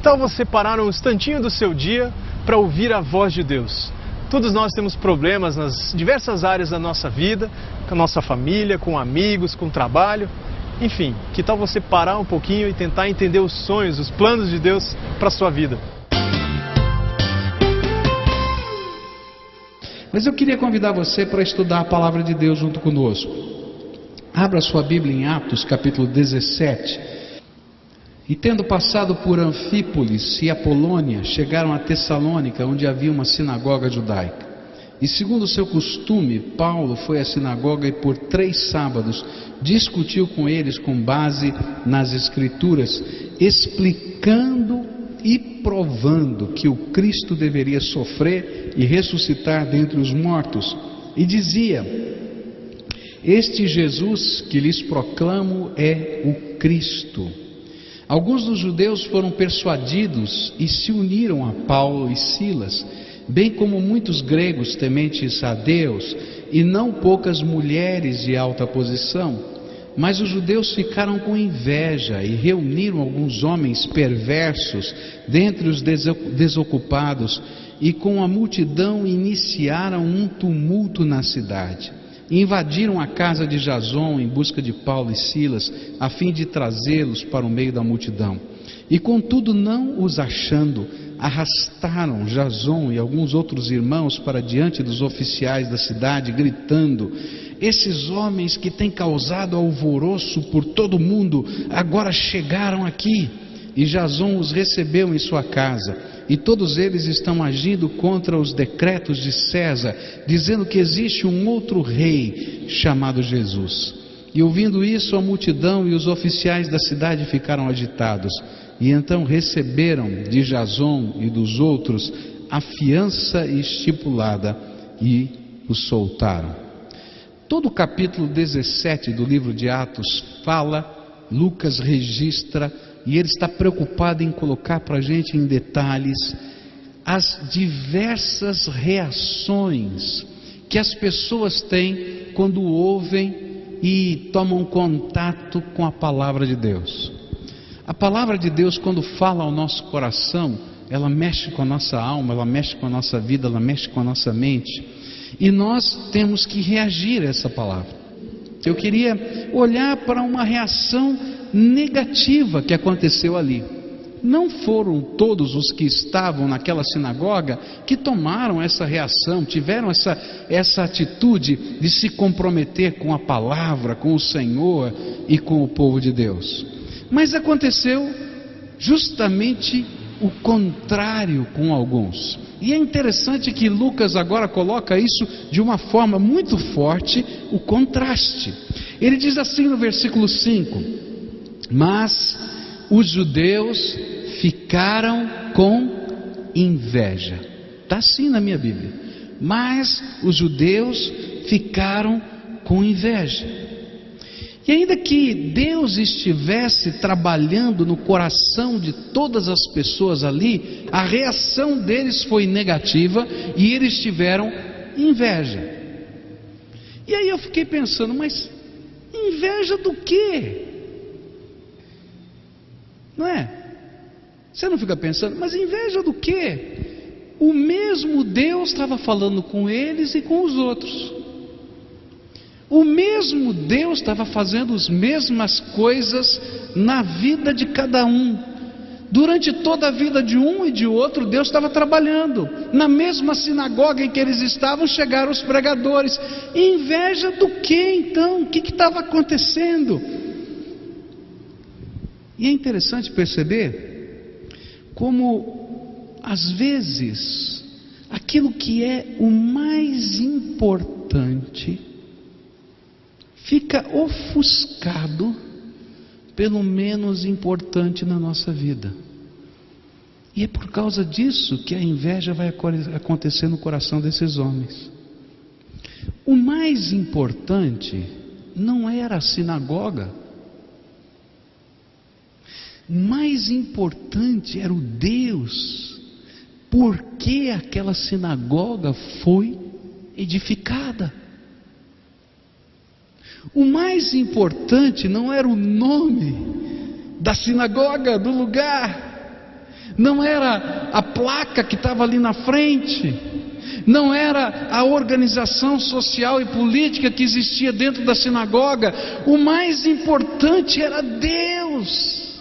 tal você parar um instantinho do seu dia para ouvir a voz de Deus? Todos nós temos problemas nas diversas áreas da nossa vida, com a nossa família, com amigos, com trabalho. Enfim, que tal você parar um pouquinho e tentar entender os sonhos, os planos de Deus para a sua vida? Mas eu queria convidar você para estudar a palavra de Deus junto conosco. Abra sua Bíblia em Atos, capítulo 17. E tendo passado por Anfípolis e Apolônia, chegaram a Tessalônica, onde havia uma sinagoga judaica. E segundo o seu costume, Paulo foi à sinagoga e por 3 sábados discutiu com eles com base nas Escrituras, explicando e provando que o Cristo deveria sofrer e ressuscitar dentre os mortos. E dizia: este Jesus que lhes proclamo é o Cristo. Alguns dos judeus foram persuadidos e se uniram a Paulo e Silas, bem como muitos gregos tementes a Deus, e não poucas mulheres de alta posição. Mas os judeus ficaram com inveja e reuniram alguns homens perversos dentre os desocupados, e com a multidão iniciaram um tumulto na cidade. Invadiram a casa de Jason em busca de Paulo e Silas, a fim de trazê-los para o meio da multidão. E contudo, não os achando, arrastaram Jason e alguns outros irmãos para diante dos oficiais da cidade, gritando: esses homens que têm causado alvoroço por todo o mundo, agora chegaram aqui. E Jason os recebeu em sua casa, e todos eles estão agindo contra os decretos de César, dizendo que existe um outro rei chamado Jesus. E ouvindo isso, a multidão e os oficiais da cidade ficaram agitados, e então receberam de Jason e dos outros a fiança estipulada e os soltaram. Todo o capítulo 17 do livro de Atos fala, Lucas registra, e ele está preocupado em colocar para a gente em detalhes as diversas reações que as pessoas têm quando ouvem e tomam contato com a palavra de Deus. A palavra de Deus, quando fala ao nosso coração, ela mexe com a nossa alma, ela mexe com a nossa vida, ela mexe com a nossa mente, e nós temos que reagir a essa palavra. Eu queria olhar para uma reação negativa que aconteceu ali. Não foram todos os que estavam naquela sinagoga que tomaram essa reação, tiveram essa atitude de se comprometer com a palavra, com o Senhor e com o povo de Deus. Mas aconteceu justamente o contrário com alguns. E é interessante que Lucas agora coloca isso de uma forma muito forte, o contraste. Ele diz assim no versículo 5: mas os judeus ficaram com inveja. Está assim na minha Bíblia. Mas os judeus ficaram com inveja. E ainda que Deus estivesse trabalhando no coração de todas as pessoas ali, a reação deles foi negativa e eles tiveram inveja. E aí eu fiquei pensando, mas inveja do quê? Não é? Você não fica pensando, mas inveja do quê? O mesmo Deus estava falando com eles e com os outros. O mesmo Deus estava fazendo as mesmas coisas na vida de cada um. Durante toda a vida de um e de outro, Deus estava trabalhando. Na mesma sinagoga em que eles estavam, chegaram os pregadores. Inveja do que então? O que estava acontecendo? E é interessante perceber como, às vezes, aquilo que é o mais importante fica ofuscado pelo menos importante na nossa vida. E é por causa disso que a inveja vai acontecer no coração desses homens. O mais importante não era a sinagoga. O mais importante era o Deus. Por que aquela sinagoga foi edificada? O mais importante não era o nome da sinagoga, do lugar. não era a placa que estava ali na frente, não era a organização social e política que existia dentro da sinagoga. O mais importante era Deus.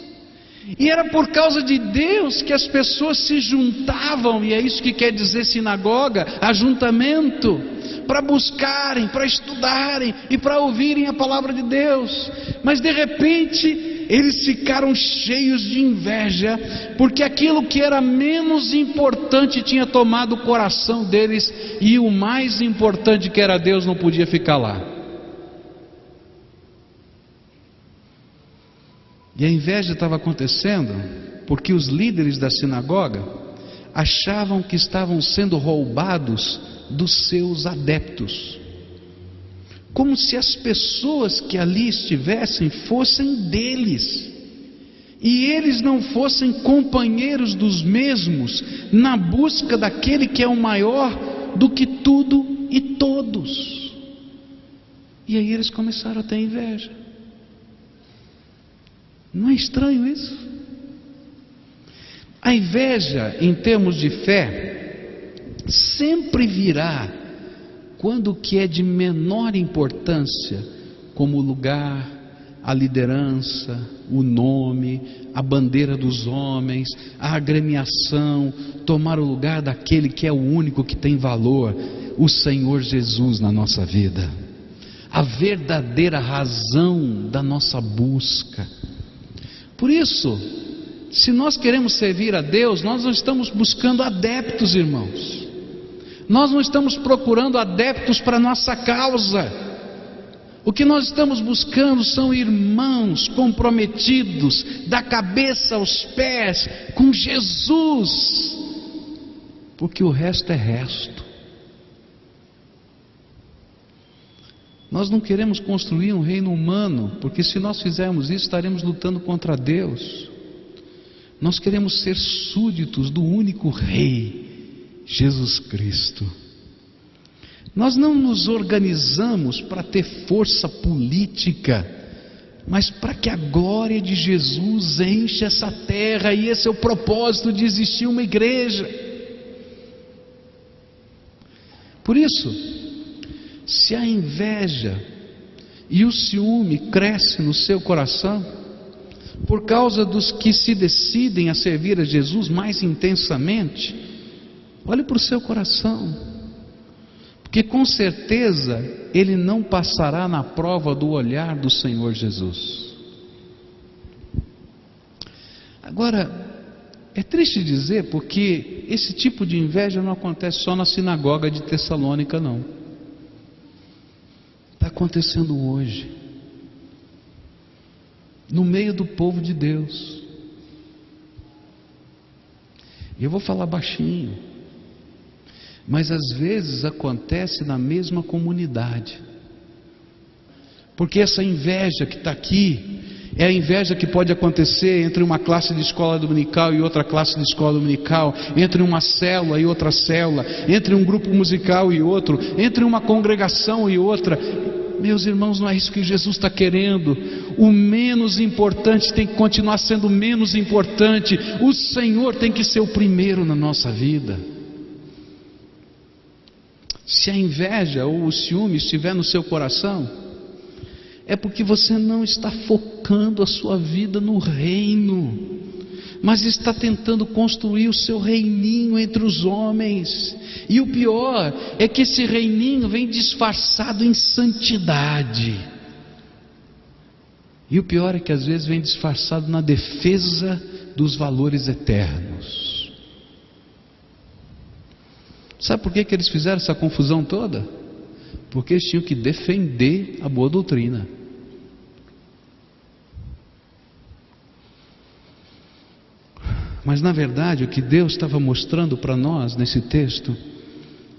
E era por causa de Deus que as pessoas se juntavam, e é isso que quer dizer sinagoga, ajuntamento, para buscarem, para estudarem e para ouvirem a palavra de Deus. Mas de repente eles ficaram cheios de inveja, porque aquilo que era menos importante tinha tomado o coração deles, e o mais importante, que era Deus, não podia ficar lá. E a inveja estava acontecendo porque os líderes da sinagoga achavam que estavam sendo roubados dos seus adeptos, como se as pessoas que ali estivessem fossem deles, e eles não fossem companheiros dos mesmos na busca daquele que é o maior do que tudo e todos. E aí eles começaram a ter inveja. Não é estranho isso? A inveja, em termos de fé, sempre virá quando o que é de menor importância, como o lugar, a liderança, o nome, a bandeira dos homens, a agremiação, tomar o lugar daquele que é o único que tem valor, o Senhor Jesus na nossa vida, a verdadeira razão da nossa busca. Por isso, se nós queremos servir a Deus, nós não estamos buscando adeptos, irmãos. Nós não estamos procurando adeptos para a nossa causa. O que nós estamos buscando são irmãos comprometidos, da cabeça aos pés, com Jesus, porque o resto é resto. Nós não queremos construir um reino humano, porque se nós fizermos isso, estaremos lutando contra Deus. Nós queremos ser súditos do único Rei, Jesus Cristo. Nós não nos organizamos para ter força política, mas para que a glória de Jesus enche essa terra, e esse é o propósito de existir uma igreja. Por isso, se a inveja e o ciúme crescem no seu coração, por causa dos que se decidem a servir a Jesus mais intensamente, olhe para o seu coração, porque com certeza ele não passará na prova do olhar do Senhor Jesus. Agora, é triste dizer, porque esse tipo de inveja não acontece só na sinagoga de Tessalônica, não. Está acontecendo hoje, no meio do povo de Deus. E eu vou falar baixinho, mas às vezes acontece na mesma comunidade, porque essa inveja que está aqui é a inveja que pode acontecer entre uma classe de escola dominical e outra classe de escola dominical, entre uma célula e outra célula, entre um grupo musical e outro, entre uma congregação e outra. Meus irmãos, não é isso que Jesus está querendo. O menos importante tem que continuar sendo menos importante. O Senhor tem que ser o primeiro na nossa vida. Se a inveja ou o ciúme estiver no seu coração, é porque você não está focando a sua vida no reino, mas está tentando construir o seu reininho entre os homens. E o pior é que esse reininho vem disfarçado em santidade. E o pior é que às vezes vem disfarçado na defesa dos valores eternos. Sabe por que eles fizeram essa confusão toda? Porque eles tinham que defender a boa doutrina. Mas na verdade o que Deus estava mostrando para nós nesse texto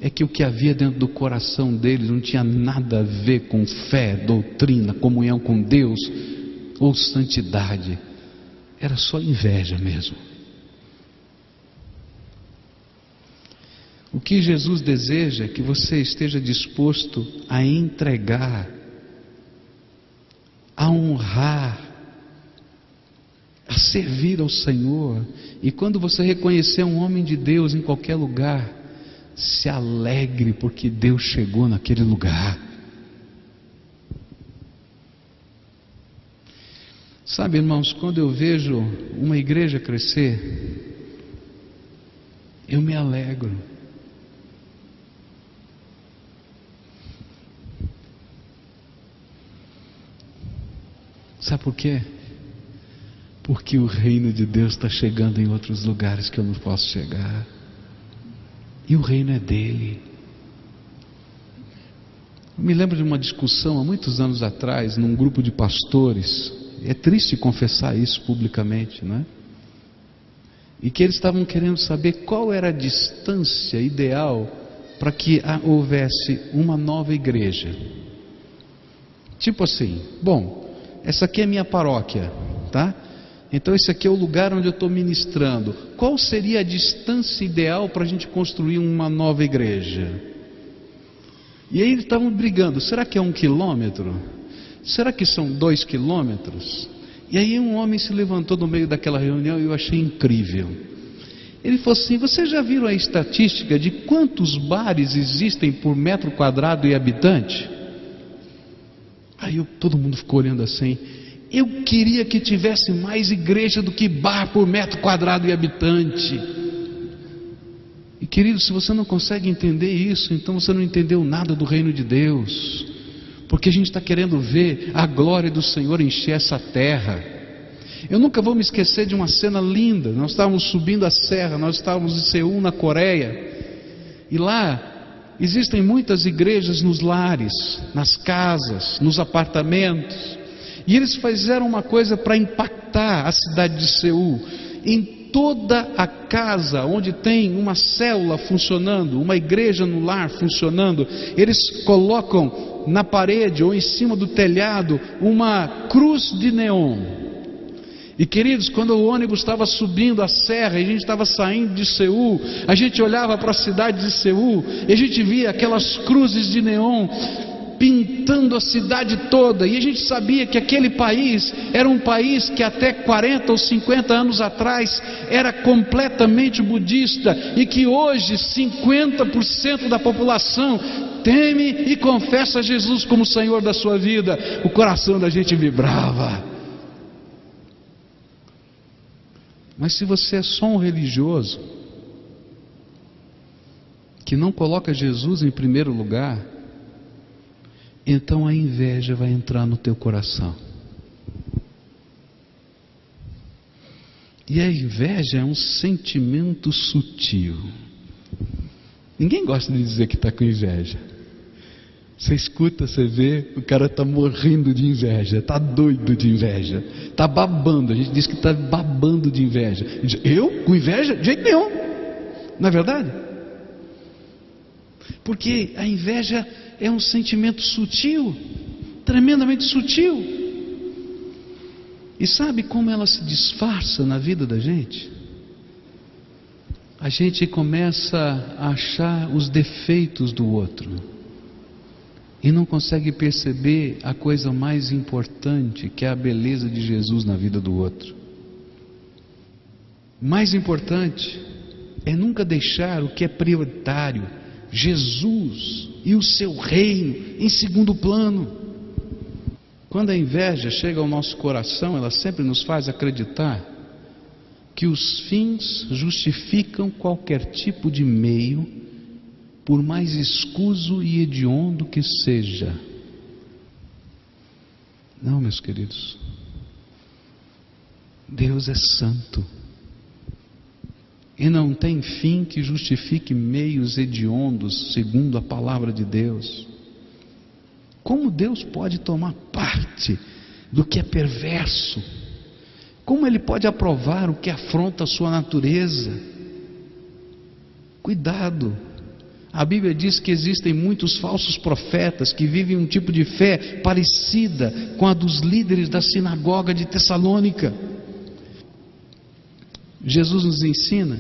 é que o que havia dentro do coração deles não tinha nada a ver com fé, doutrina, comunhão com Deus ou santidade. Era só inveja mesmo. O que Jesus deseja é que você esteja disposto a entregar, a honrar, a servir ao Senhor. E quando você reconhecer um homem de Deus em qualquer lugar, se alegre porque Deus chegou naquele lugar. Sabe, irmãos, quando eu vejo uma igreja crescer, eu me alegro. Sabe por quê? Porque o reino de Deus está chegando em outros lugares que eu não posso chegar. E o reino é dele. Eu me lembro de uma discussão há muitos anos atrás, num grupo de pastores. É triste confessar isso publicamente, não é? E que eles estavam querendo saber qual era a distância ideal para que houvesse uma nova igreja. Tipo assim, bom, essa aqui é minha paróquia, tá? Então esse aqui é o lugar onde eu estou ministrando. Qual seria a distância ideal para a gente construir uma nova igreja? E aí eles estavam brigando, será que é 1 quilômetro? Será que são 2 quilômetros? E aí um homem se levantou no meio daquela reunião e eu achei incrível. Ele falou assim, vocês já viram a estatística de quantos bares existem por metro quadrado e habitante? Aí todo mundo ficou olhando assim. Eu queria que tivesse mais igreja do que bar por metro quadrado e habitante. E querido, se você não consegue entender isso, então você não entendeu nada do reino de Deus. Porque a gente está querendo ver a glória do Senhor encher essa terra. Eu nunca vou me esquecer de uma cena linda. Nós estávamos subindo a serra, nós estávamos em Seul, na Coreia. E lá existem muitas igrejas nos lares, nas casas, nos apartamentos. E eles fizeram uma coisa para impactar a cidade de Seul. Em toda a casa onde tem uma célula funcionando, uma igreja no lar funcionando, eles colocam na parede ou em cima do telhado uma cruz de neon. E queridos, quando o ônibus estava subindo a serra e a gente estava saindo de Seul, a gente olhava para a cidade de Seul e a gente via aquelas cruzes de neon pintando a cidade toda, e a gente sabia que aquele país era um país que até 40 ou 50 anos atrás era completamente budista, e que hoje 50% da população teme e confessa Jesus como Senhor da sua vida. O coração da gente vibrava. Mas se você é só um religioso que não coloca Jesus em primeiro lugar, então a inveja vai entrar no teu coração. E a inveja é um sentimento sutil. Ninguém gosta de dizer que está com inveja. Você escuta, você vê, o cara está morrendo de inveja, está doido de inveja, está babando. A gente diz que está babando de inveja. Eu? Com inveja? De jeito nenhum. Não é verdade? Porque a inveja é um sentimento sutil, tremendamente sutil. E sabe como ela se disfarça na vida da gente? A gente começa a achar os defeitos do outro e não consegue perceber a coisa mais importante, que é a beleza de Jesus na vida do outro. Mais importante é nunca deixar o que é prioritário, Jesus e o seu reino, em segundo plano. Quando a inveja chega ao nosso coração, ela sempre nos faz acreditar que os fins justificam qualquer tipo de meio, por mais escuso e hediondo que seja. Não, meus queridos, Deus é santo e não tem fim que justifique meios hediondos, segundo a palavra de Deus. Como Deus pode tomar parte do que é perverso? Como Ele pode aprovar o que afronta a sua natureza? Cuidado! A Bíblia diz que existem muitos falsos profetas que vivem um tipo de fé parecida com a dos líderes da sinagoga de Tessalônica. Jesus nos ensina